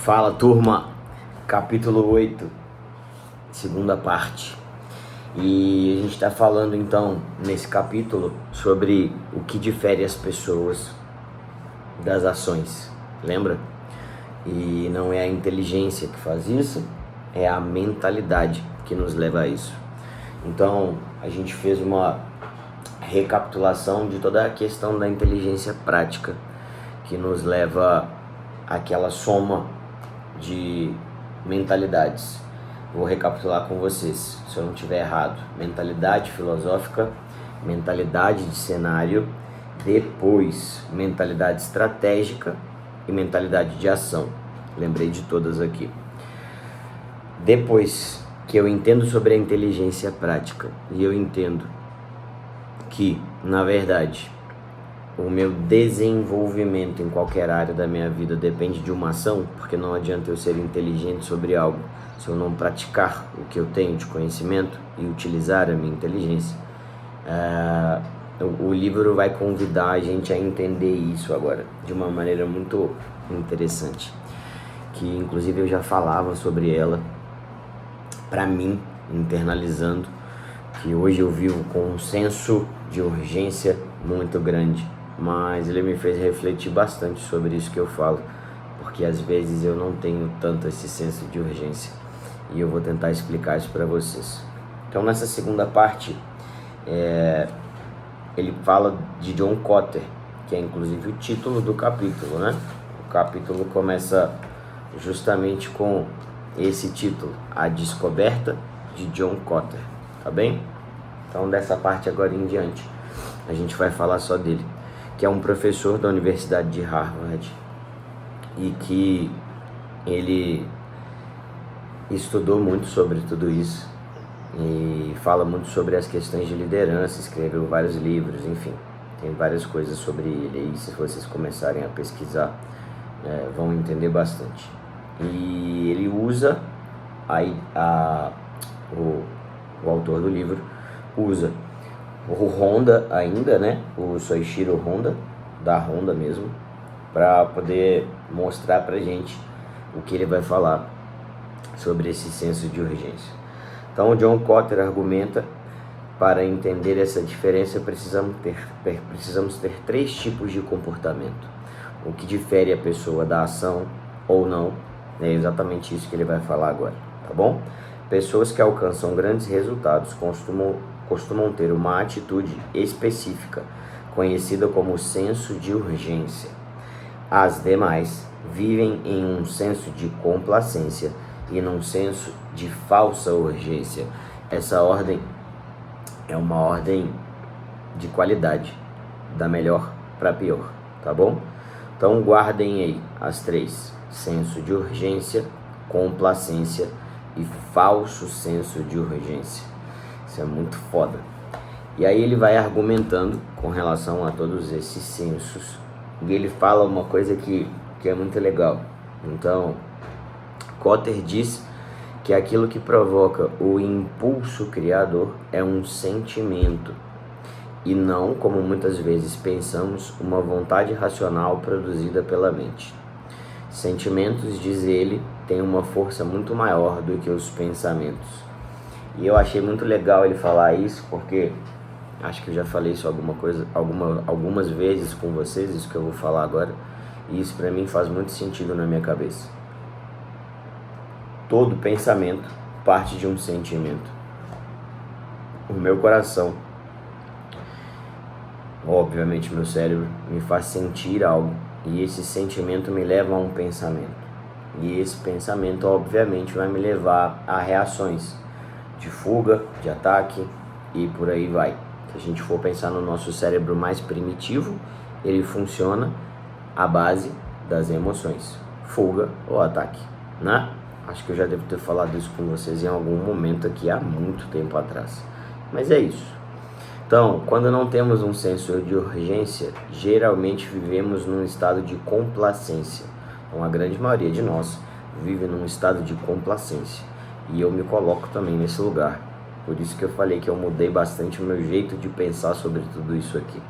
Fala, turma, capítulo 8, segunda parte. E a gente está falando então nesse capítulo sobre o que difere as pessoas das ações, lembra? E não é a inteligência que faz isso, é a mentalidade que nos leva a isso. Então a gente fez uma recapitulação de toda a questão da inteligência prática que nos leva àquela soma de mentalidades. Vou recapitular com vocês, se eu não estiver errado. Mentalidade filosófica, mentalidade de cenário, depois mentalidade estratégica e mentalidade de ação. Lembrei de todas aqui. Depois que eu entendo sobre a inteligência prática e eu entendo que, na verdade, o meu desenvolvimento em qualquer área da minha vida depende de uma ação, porque não adianta eu ser inteligente sobre algo se eu não praticar o que eu tenho de conhecimento e utilizar a minha inteligência. O livro vai convidar a gente a entender isso agora de uma maneira muito interessante, que inclusive eu já falava sobre ela para mim, internalizando, que hoje eu vivo com um senso de urgência muito grande, mas ele me fez refletir bastante sobre isso que eu falo, porque às vezes eu não tenho tanto esse senso de urgência, e eu vou tentar explicar isso para vocês. Então nessa segunda parte, ele fala de John Kotter, que é inclusive o título do capítulo, né? O capítulo começa justamente com esse título, A Descoberta de John Kotter, tá bem? Então dessa parte agora em diante, a gente vai falar só dele, que é um professor da Universidade de Harvard e que ele estudou muito sobre tudo isso e fala muito sobre as questões de liderança, escreveu vários livros, enfim, tem várias coisas sobre ele, e se vocês começarem a pesquisar, vão entender bastante. E ele usa, o autor do livro usa o Honda ainda, né, o Soichiro Honda, da Honda mesmo, para poder mostrar pra gente o que ele vai falar sobre esse senso de urgência. Então, o John Kotter argumenta: para entender essa diferença, precisamos ter três tipos de comportamento. O que difere a pessoa da ação ou não, é exatamente isso que ele vai falar agora, tá bom? Pessoas que alcançam grandes resultados costumam ter uma atitude específica, conhecida como senso de urgência. As demais vivem em um senso de complacência e num senso de falsa urgência. Essa ordem é uma ordem de qualidade, da melhor para pior, tá bom? Então guardem aí as três: senso de urgência, complacência e falso senso de urgência. Isso é muito foda. E aí ele vai argumentando com relação a todos esses sensos, e ele fala uma coisa que é muito legal. Então, Kotter diz que aquilo que provoca o impulso criador é um sentimento, e não, como muitas vezes pensamos, uma vontade racional produzida pela mente. Sentimentos, diz ele, têm uma força muito maior do que os pensamentos. E eu achei muito legal ele falar isso, porque acho que eu já falei isso algumas vezes com vocês, isso que eu vou falar agora, e isso para mim faz muito sentido na minha cabeça. Todo pensamento parte de um sentimento. O meu coração, obviamente meu cérebro, me faz sentir algo, e esse sentimento me leva a um pensamento. E esse pensamento, obviamente, vai me levar a reações de fuga, de ataque e por aí vai. Se a gente for pensar no nosso cérebro mais primitivo, ele funciona à base das emoções, fuga ou ataque, né? Acho que eu já devo ter falado isso com vocês em algum momento aqui há muito tempo atrás. Mas é isso. Então, quando não temos um senso de urgência, geralmente vivemos num estado de complacência. Então, a grande maioria de nós vive num estado de complacência. E eu me coloco também nesse lugar. Por isso que eu falei que eu mudei bastante o meu jeito de pensar sobre tudo isso aqui,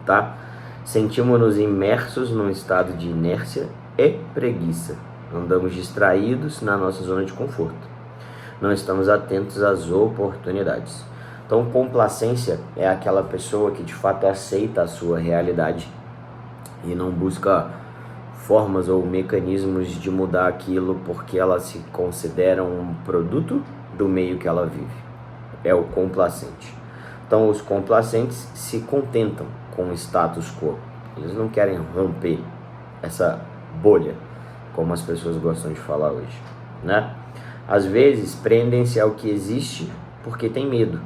tá? Sentimos-nos imersos num estado de inércia e preguiça. andamos distraídos na nossa zona de conforto, não estamos atentos às oportunidades. Então, complacência é aquela pessoa que de fato aceita a sua realidade e não busca formas ou mecanismos de mudar aquilo porque ela se considera um produto do meio que ela vive. É o complacente. Então, os complacentes se contentam com o status quo. Eles não querem romper essa bolha, como as pessoas gostam de falar hoje, né? Às vezes, prendem-se ao que existe porque tem medo,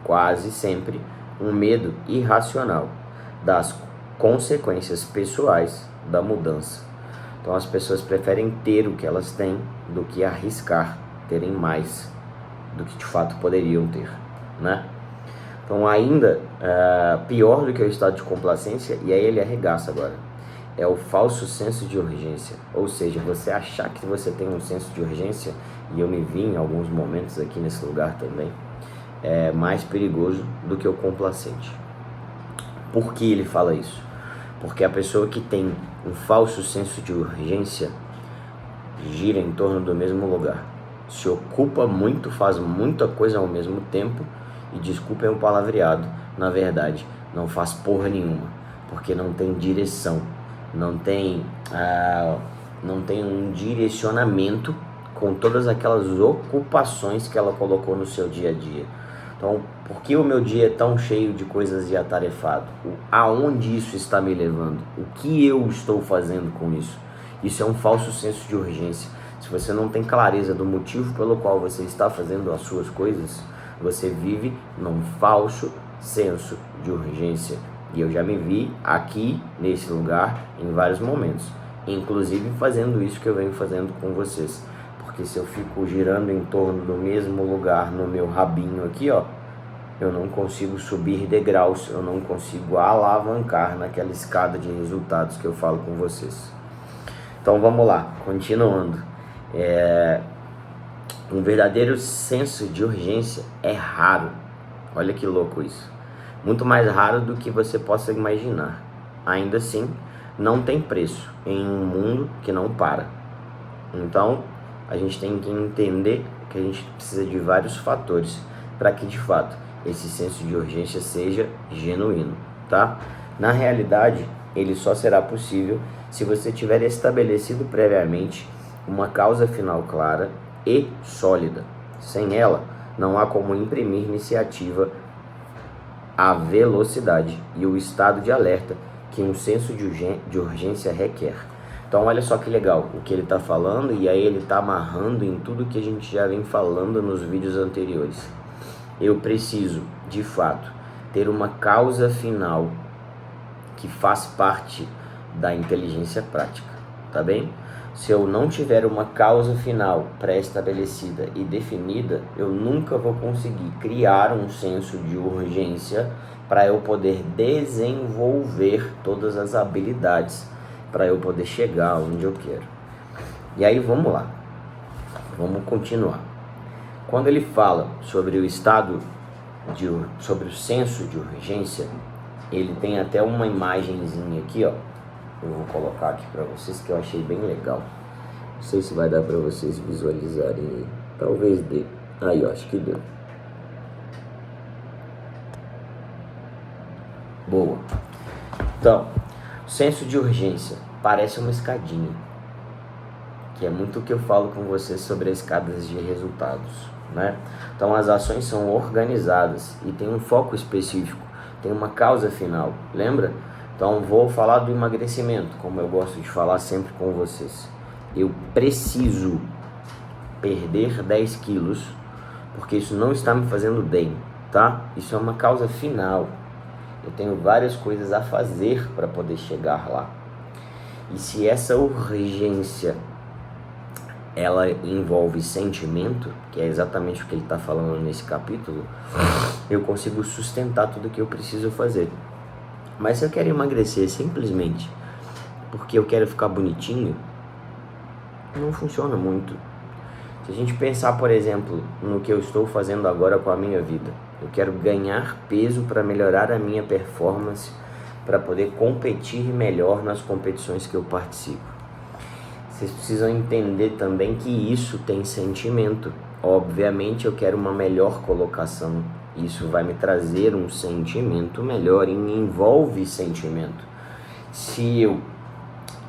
quase sempre um medo irracional das consequências pessoais da mudança. Então, as pessoas preferem ter o que elas têm do que arriscar terem mais do que de fato poderiam ter, né? Então, ainda pior do que o estado de complacência, e aí ele arregaça agora, é o falso senso de urgência. Ou seja, você achar que você tem um senso de urgência, e eu me vi em alguns momentos aqui nesse lugar também, é mais perigoso do que o complacente. Por que ele fala isso? Porque a pessoa que tem um falso senso de urgência gira em torno do mesmo lugar, se ocupa muito, faz muita coisa ao mesmo tempo, e desculpem o palavreado, na verdade, não faz porra nenhuma, porque não tem direção, não tem um direcionamento com todas aquelas ocupações que ela colocou no seu dia a dia. Então, por que o meu dia é tão cheio de coisas e atarefado? Aonde isso está me levando? O que eu estou fazendo com isso? Isso é um falso senso de urgência. Se você não tem clareza do motivo pelo qual você está fazendo as suas coisas, você vive num falso senso de urgência. E eu já me vi aqui, nesse lugar, em vários momentos. Inclusive fazendo isso que eu venho fazendo com vocês. Porque se eu fico girando em torno do mesmo lugar no meu rabinho aqui, ó, eu não consigo subir degraus, eu não consigo alavancar naquela escada de resultados que eu falo com vocês. Então vamos lá, continuando. Um verdadeiro senso de urgência é raro. Olha que louco isso. Muito mais raro do que você possa imaginar. Ainda assim, não tem preço em um mundo que não para. Então, a gente tem que entender que a gente precisa de vários fatores para que, de fato, esse senso de urgência seja genuíno, tá? Na realidade, ele só será possível se você tiver estabelecido previamente uma causa final clara e sólida. Sem ela, não há como imprimir iniciativa, a velocidade e o estado de alerta que um senso de urgência requer. Então olha só que legal o que ele está falando, e aí ele está amarrando em tudo que a gente já vem falando nos vídeos anteriores. Eu preciso, de fato, ter uma causa final que faz parte da inteligência prática, tá bem? Se eu não tiver uma causa final pré-estabelecida e definida, eu nunca vou conseguir criar um senso de urgência para eu poder desenvolver todas as habilidades para eu poder chegar onde eu quero. E aí vamos lá, vamos continuar. Quando ele fala sobre o sobre o senso de urgência, ele tem até uma imagenzinha aqui, ó. Eu vou colocar aqui para vocês, que eu achei bem legal. Não sei se vai dar para vocês visualizarem aí. Talvez dê. Aí, eu acho que deu. Boa. Então, senso de urgência parece uma escadinha, que é muito o que eu falo com vocês sobre as escadas de resultados, né? Então, as ações são organizadas e tem um foco específico, tem uma causa final, lembra? Então, vou falar do emagrecimento, como eu gosto de falar sempre com vocês. Eu preciso perder 10 quilos, porque isso não está me fazendo bem, tá? Isso é uma causa final. Eu tenho várias coisas a fazer para poder chegar lá. E se essa urgência, ela envolve sentimento, que é exatamente o que ele está falando nesse capítulo, eu consigo sustentar tudo que eu preciso fazer. Mas se eu quero emagrecer simplesmente porque eu quero ficar bonitinho, não funciona muito. Se a gente pensar, por exemplo, no que eu estou fazendo agora com a minha vida, eu quero ganhar peso para melhorar a minha performance, para poder competir melhor nas competições que eu participo. vocês precisam entender também que isso tem sentimento. Obviamente eu quero uma melhor colocação. Isso vai me trazer um sentimento melhor e envolve sentimento. Se eu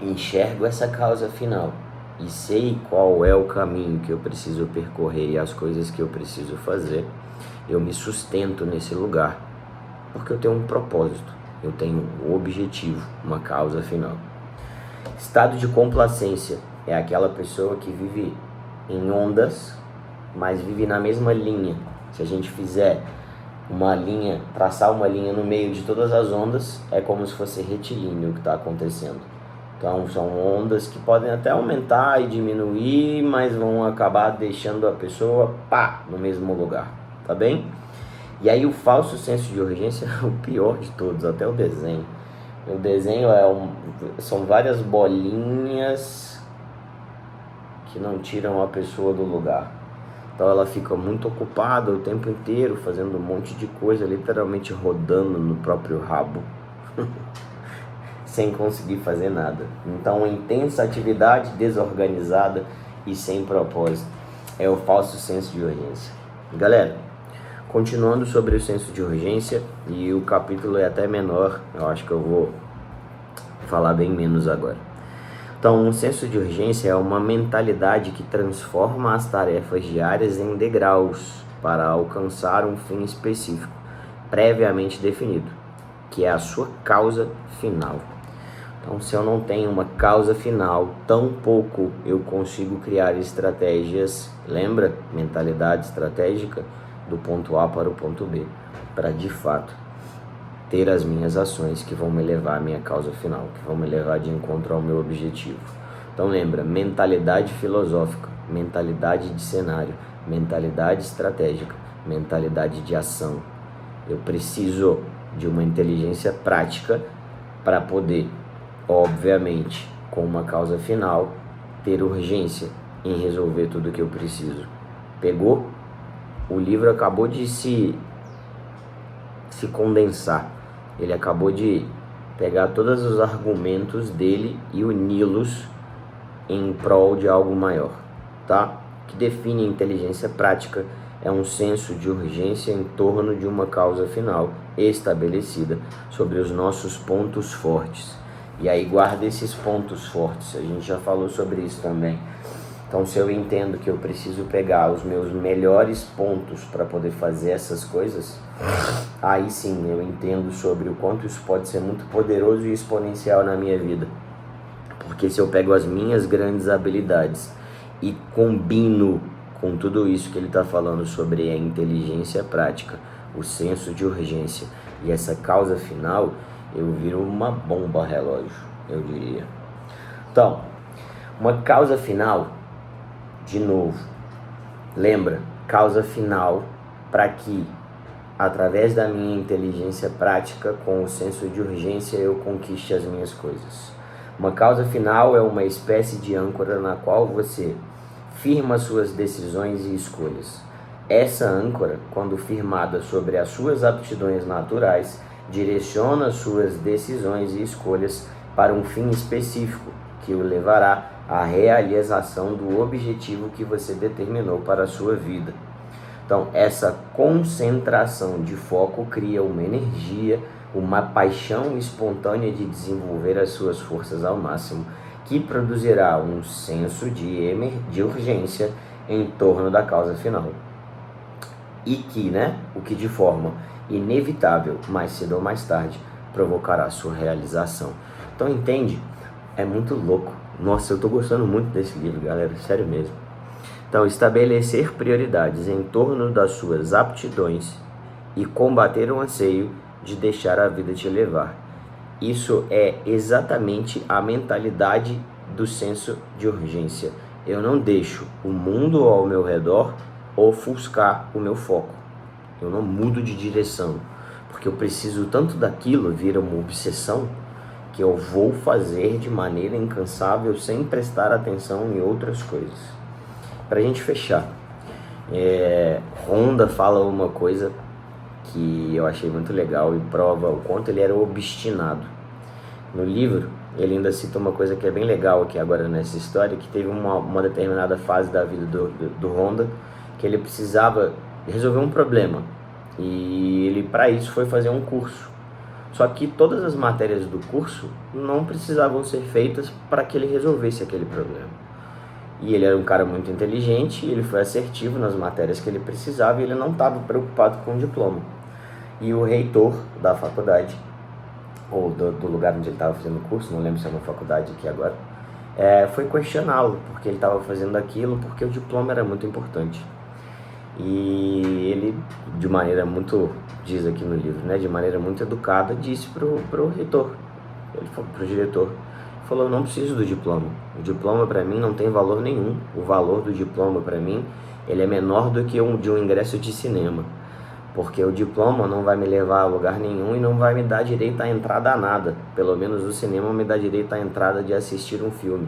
enxergo essa causa final e sei qual é o caminho que eu preciso percorrer e as coisas que eu preciso fazer, eu me sustento nesse lugar, porque eu tenho um propósito, eu tenho um objetivo, uma causa final. Estado de complacência é aquela pessoa que vive em ondas, mas vive na mesma linha. Se a gente fizer uma linha, traçar uma linha no meio de todas as ondas, é como se fosse retilíneo o que está acontecendo. Então são ondas que podem até aumentar e diminuir, mas vão acabar deixando a pessoa no mesmo lugar, tá bem? E aí o falso senso de urgência é o pior de todos, até o desenho. O desenho são várias bolinhas que não tiram a pessoa do lugar. Então ela fica muito ocupada o tempo inteiro fazendo um monte de coisa, literalmente rodando no próprio rabo, sem conseguir fazer nada. Então intensa atividade desorganizada e sem propósito é o falso senso de urgência. Galera, continuando sobre o senso de urgência, e o capítulo é até menor, eu acho que eu vou falar bem menos agora. Então, um senso de urgência é uma mentalidade que transforma as tarefas diárias em degraus para alcançar um fim específico, previamente definido, que é a sua causa final. Então, se eu não tenho uma causa final, tampouco eu consigo criar estratégias, lembra? Mentalidade estratégica, do ponto A para o ponto B, para de fato ter as minhas ações que vão me levar à minha causa final, que vão me levar de encontro ao meu objetivo. Então lembra, mentalidade filosófica, mentalidade de cenário, mentalidade estratégica, mentalidade de ação. Eu preciso de uma inteligência prática para poder, obviamente, com uma causa final, ter urgência em resolver tudo o que eu preciso. Pegou? O livro acabou de se condensar. Ele acabou de pegar todos os argumentos dele e uni-los em prol de algo maior, tá? O que define a inteligência prática é um senso de urgência em torno de uma causa final estabelecida sobre os nossos pontos fortes. E aí guarda esses pontos fortes, a gente já falou sobre isso também. Então, se eu entendo que eu preciso pegar os meus melhores pontos para poder fazer essas coisas, aí sim eu entendo sobre o quanto isso pode ser muito poderoso e exponencial na minha vida. Porque se eu pego as minhas grandes habilidades e combino com tudo isso que ele está falando sobre a inteligência prática, o senso de urgência e essa causa final, eu viro uma bomba relógio, eu diria. Então, uma causa final, de novo, lembra, causa final para que, através da minha inteligência prática, com o senso de urgência, eu conquiste as minhas coisas. Uma causa final é uma espécie de âncora na qual você firma suas decisões e escolhas. Essa âncora, quando firmada sobre as suas aptidões naturais, direciona suas decisões e escolhas para um fim específico, que o levará à realização do objetivo que você determinou para a sua vida. Então, essa concentração de foco cria uma energia, uma paixão espontânea de desenvolver as suas forças ao máximo, que produzirá um senso de urgência em torno da causa final. E que, o que de forma inevitável, mais cedo ou mais tarde, provocará sua realização. Então, entende? É muito louco. Nossa, eu tô gostando muito desse livro, galera, sério mesmo. Então, estabelecer prioridades em torno das suas aptidões e combater o anseio de deixar a vida te levar. Isso é exatamente a mentalidade do senso de urgência. Eu não deixo o mundo ao meu redor ofuscar o meu foco. Eu não mudo de direção, porque eu preciso tanto daquilo, vira uma obsessão, que eu vou fazer de maneira incansável sem prestar atenção em outras coisas. Para a gente fechar, Honda fala uma coisa que eu achei muito legal e prova o quanto ele era obstinado. No livro, ele ainda cita uma coisa que é bem legal aqui agora nessa história, que teve uma determinada fase da vida do Honda, que ele precisava resolver um problema, e ele para isso foi fazer um curso. Só que todas as matérias do curso não precisavam ser feitas para que ele resolvesse aquele problema. E ele era um cara muito inteligente, ele foi assertivo nas matérias que ele precisava, e ele não estava preocupado com o diploma. E o reitor da faculdade, ou do lugar onde ele estava fazendo o curso, não lembro se é uma faculdade aqui agora, foi questioná-lo, porque ele estava fazendo aquilo, porque o diploma era muito importante. E ele, de maneira muito, diz aqui no livro, né, de maneira muito educada, disse pro reitor, ele falou pro diretor, falou: não preciso do diploma, o diploma para mim não tem valor nenhum, o valor do diploma para mim, ele é menor do que de um ingresso de cinema, porque o diploma não vai me levar a lugar nenhum e não vai me dar direito à entrada a nada. Pelo menos o cinema me dá direito à entrada de assistir um filme.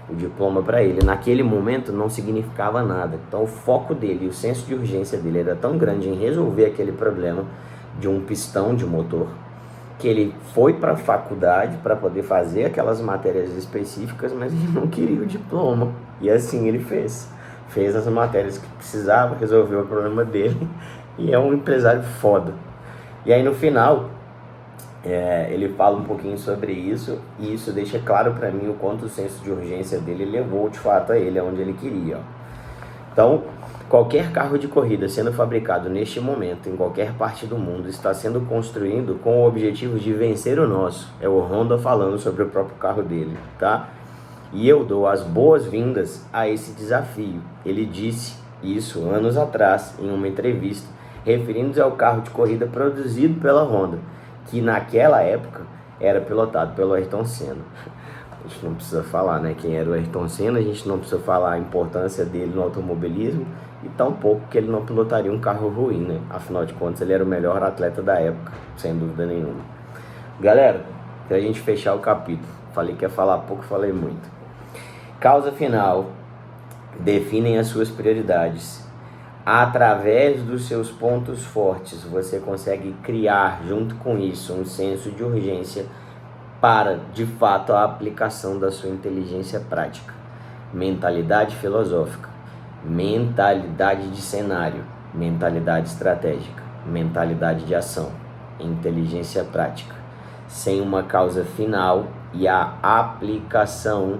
O diploma para ele, naquele momento, não significava nada. Então o foco dele, o senso de urgência dele era tão grande em resolver aquele problema de um pistão de motor, que ele foi para a faculdade para poder fazer aquelas matérias específicas, mas ele não queria o diploma. E assim ele fez as matérias que precisava, resolveu o problema dele, e é um empresário foda. E aí no final, ele fala um pouquinho sobre isso, e isso deixa claro para mim o quanto o senso de urgência dele levou de fato a ele aonde ele queria. Então, qualquer carro de corrida sendo fabricado neste momento, em qualquer parte do mundo, está sendo construído com o objetivo de vencer o nosso. É o Honda falando sobre o próprio carro dele, tá? E eu dou as boas-vindas a esse desafio. Ele disse isso anos atrás em uma entrevista, referindo-se ao carro de corrida produzido pela Honda, que naquela época era pilotado pelo Ayrton Senna. A gente não precisa falar, né, quem era o Ayrton Senna, a gente não precisa falar a importância dele no automobilismo, e tampouco que ele não pilotaria um carro ruim, né? Afinal de contas, ele era o melhor atleta da época, sem dúvida nenhuma. Galera, pra gente fechar o capítulo, falei que ia falar pouco, falei muito. Causa final: definem as suas prioridades. Através dos seus pontos fortes, você consegue criar, junto com isso, um senso de urgência para, de fato, a aplicação da sua inteligência prática. Mentalidade filosófica, mentalidade de cenário, mentalidade estratégica, mentalidade de ação, inteligência prática. Sem uma causa final e a aplicação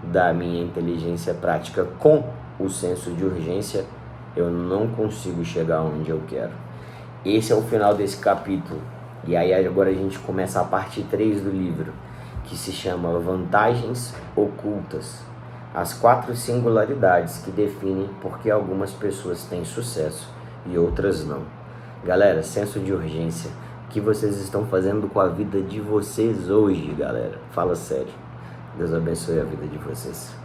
da minha inteligência prática com o senso de urgência, eu não consigo chegar onde eu quero. Esse é o final desse capítulo. E aí agora a gente começa a parte 3 do livro, que se chama Vantagens Ocultas. As 4 singularidades que definem por que algumas pessoas têm sucesso e outras não. Galera, senso de urgência. O que vocês estão fazendo com a vida de vocês hoje, galera? Fala sério. Deus abençoe a vida de vocês.